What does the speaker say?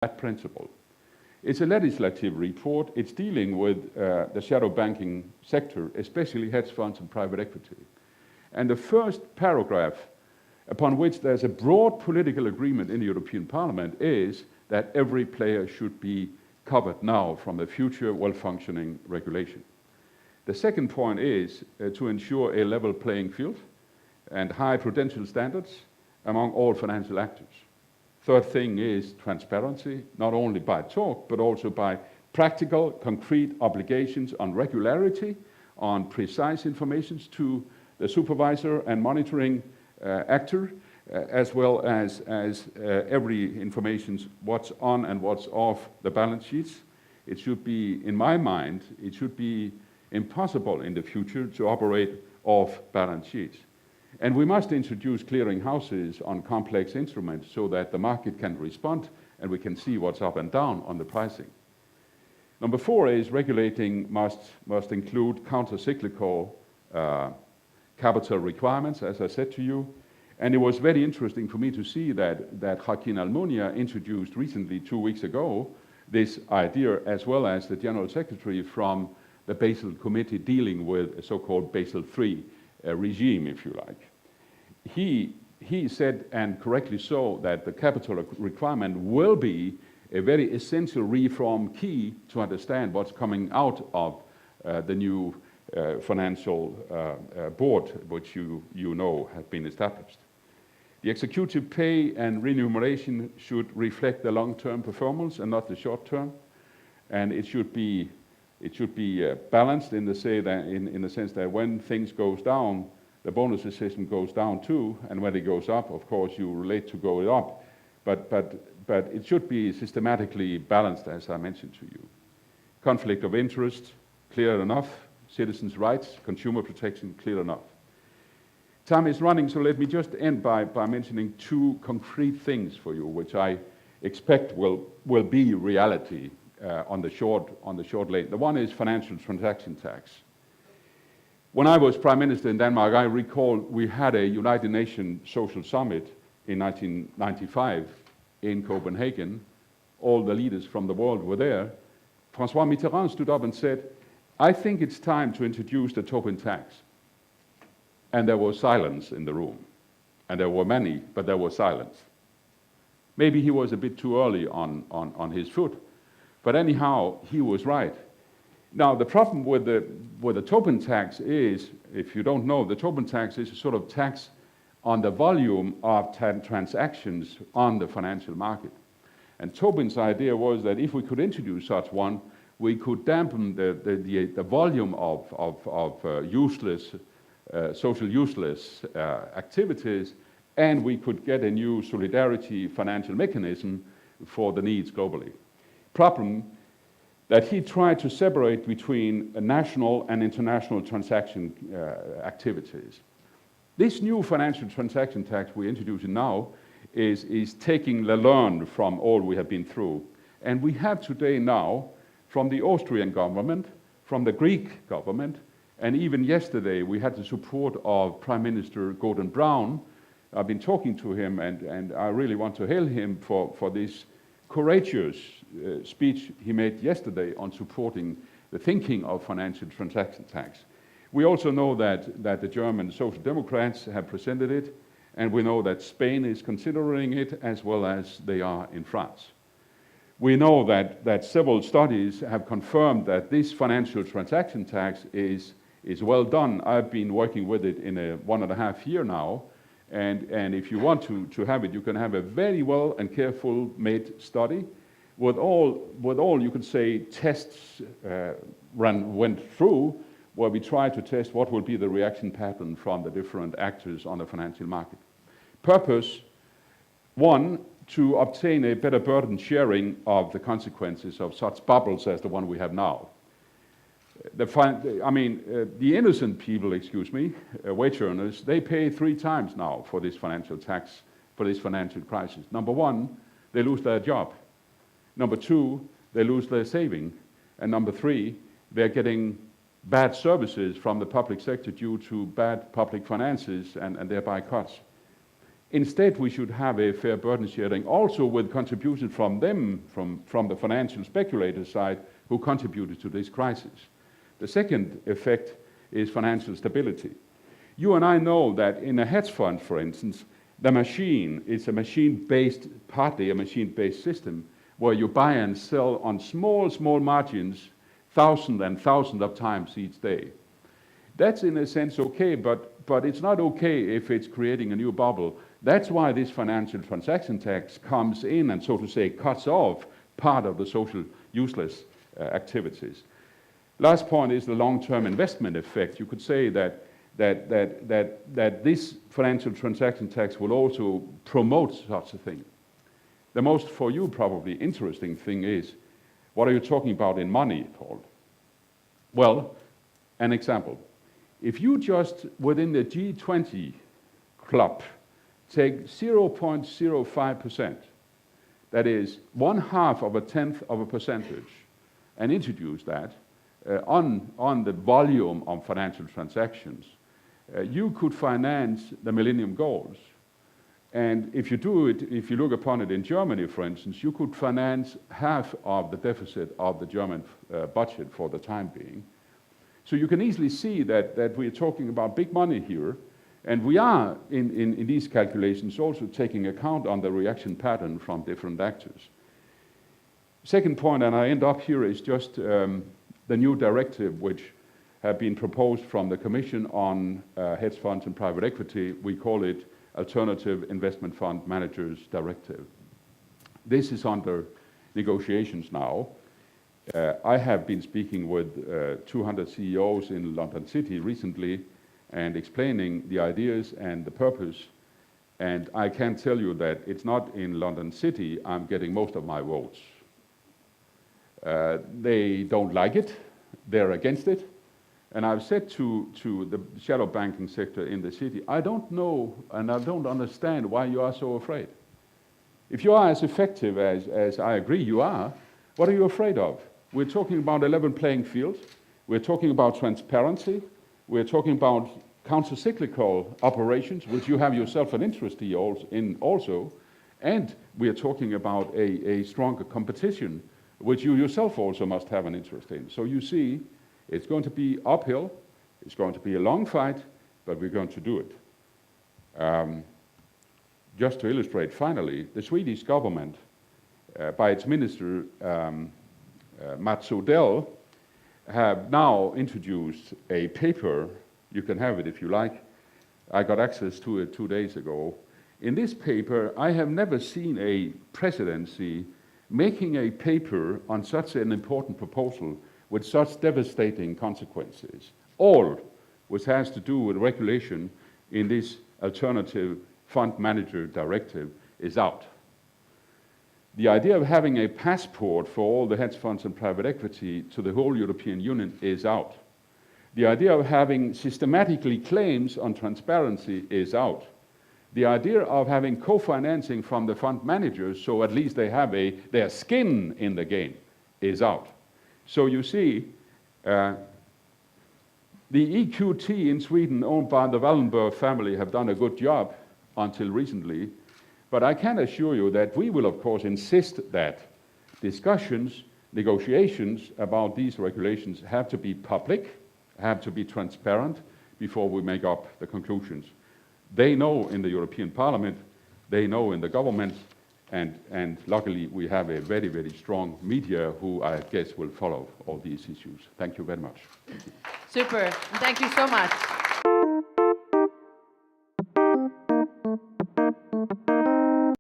that principle. It's a legislative report. It's dealing with the shadow banking sector, especially hedge funds and private equity. And the first paragraph upon which there's a broad political agreement in the European Parliament is that every player should be covered now from the future well-functioning regulation. The second point is to ensure a level playing field and high prudential standards among all financial actors. Third thing is transparency, not only by talk, but also by practical, concrete obligations on regularity, on precise information to the supervisor and monitoring actor, as well as every information, what's on and what's off the balance sheets. It should be, in my mind, it should be impossible in the future to operate off balance sheets. And we must introduce clearing houses on complex instruments so that the market can respond and we can see what's up and down on the pricing. Number 4 is regulating must include counter-cyclical capital requirements, as I said to you. And it was very interesting for me to see that Joaquin Almunia introduced recently, 2 weeks ago, this idea, as well as the General Secretary from the Basel Committee dealing with a so-called Basel III regime, if you like. He said, and correctly so, that the capital requirement will be a very essential reform key to understand what's coming out of the new financial board, which you know have been established. The executive pay and remuneration should reflect the long-term performance and not the short-term, and it should be balanced in the sense that when things goes down, the bonus system goes down too, and when it goes up, of course, you relate to going up. But it should be systematically balanced, as I mentioned to you. Conflict of interest, clear enough. Citizens' rights, consumer protection, clear enough. Time is running, so let me just end by mentioning 2 concrete things for you, which I expect will be reality on the short lane. The one is financial transaction tax. When I was Prime Minister in Denmark, I recall we had a United Nations Social Summit in 1995 in Copenhagen. All the leaders from the world were there. François Mitterrand stood up and said, "I think it's time to introduce the Tobin tax." And there was silence in the room. And there were many, but there was silence. Maybe he was a bit too early on his foot. But anyhow, he was right. Now, the problem with the Tobin tax is, if you don't know, the Tobin tax is a sort of tax on the volume of transactions on the financial market. And Tobin's idea was that if we could introduce such one, we could dampen the volume of useless, social useless activities, and we could get a new solidarity financial mechanism for the needs globally. Problem that he tried to separate between national and international transaction activities. This new financial transaction tax we're introducing now is taking the learn from all we have been through. And we have today now, from the Austrian government, from the Greek government, and even yesterday we had the support of Prime Minister Gordon Brown. I've been talking to him, and I really want to hail him for this courageous speech he made yesterday on supporting the thinking of financial transaction tax. We also know that the German Social Democrats have presented it, and we know that Spain is considering it, as well as they are in France. We know that several studies have confirmed that this financial transaction tax is well done. I've been working with it in 1.5 years now, and if you want to have it, you can have a very well and careful made study with all you could say tests went through, where we try to test what will be the reaction pattern from the different actors on the financial market. Purpose, 1, to obtain a better burden sharing of the consequences of such bubbles as the one we have now. The innocent people, wage earners, they pay 3 times now for this financial tax, for this financial crisis. Number 1, they lose their job. Number 2, they lose their saving. And number 3, they're getting bad services from the public sector due to bad public finances and thereby cuts. Instead, we should have a fair burden sharing, also with contributions from them, from the financial speculator side, who contributed to this crisis. The second effect is financial stability. You and I know that in a hedge fund, for instance, the machine is a machine-based, partly a machine-based system, where you buy and sell on small margins, thousands and thousands of times each day. That's in a sense okay, but it's not okay if it's creating a new bubble. That's why this financial transaction tax comes in and, so to say, cuts off part of the social useless activities. Last point is the long-term investment effect. You could say that this financial transaction tax will also promote such a thing. The most, for you, probably interesting thing is, what are you talking about in money, Poul? Well, an example. If you just, within the G20 club, take 0.05%, that is 0.1%, and introduce that on the volume of financial transactions, you could finance the Millennium Goals. And if you do it, if you look upon it in Germany, for instance, you could finance half of the deficit of the German budget for the time being. So you can easily see that we're talking about big money here, and we are, in these calculations, also taking account on the reaction pattern from different actors. Second point, and I end up here, is just the new directive which have been proposed from the Commission on hedge funds and private equity. We call it Alternative Investment Fund Managers Directive. This is under negotiations now. I have been speaking with 200 CEOs in London City recently and explaining the ideas and the purpose. And I can tell you that it's not in London City I'm getting most of my votes. They don't like it, they're against it. And I've said to the shadow banking sector in the city, I don't know and I don't understand why you are so afraid. If you are as effective as I agree you are, what are you afraid of? We're talking about a level playing field. We're talking about transparency. We're talking about counter-cyclical operations, which you have yourself an interest in also. And we're talking about a stronger competition, which you yourself also must have an interest in. So you see, it's going to be uphill, it's going to be a long fight, but we're going to do it. Just to illustrate, finally, the Swedish government, by its minister, Mats Odell, have now introduced a paper. You can have it if you like. I got access to it 2 days ago. In this paper, I have never seen a presidency making a paper on such an important proposal with such devastating consequences. All which has to do with regulation in this Alternative Fund Manager Directive is out. The idea of having a passport for all the hedge funds and private equity to the whole European Union is out. The idea of having systematically claims on transparency is out. The idea of having co-financing from the fund managers, so at least they have their skin in the game, is out. So you see, the EQT in Sweden, owned by the Wallenberg family, have done a good job until recently. But I can assure you that we will, of course, insist that discussions, negotiations about these regulations have to be public, have to be transparent before we make up the conclusions. They know in the European Parliament, they know in the government, and luckily we have a very, very strong media who I guess will follow all these issues. Thank you very much. Super. Thank you so much.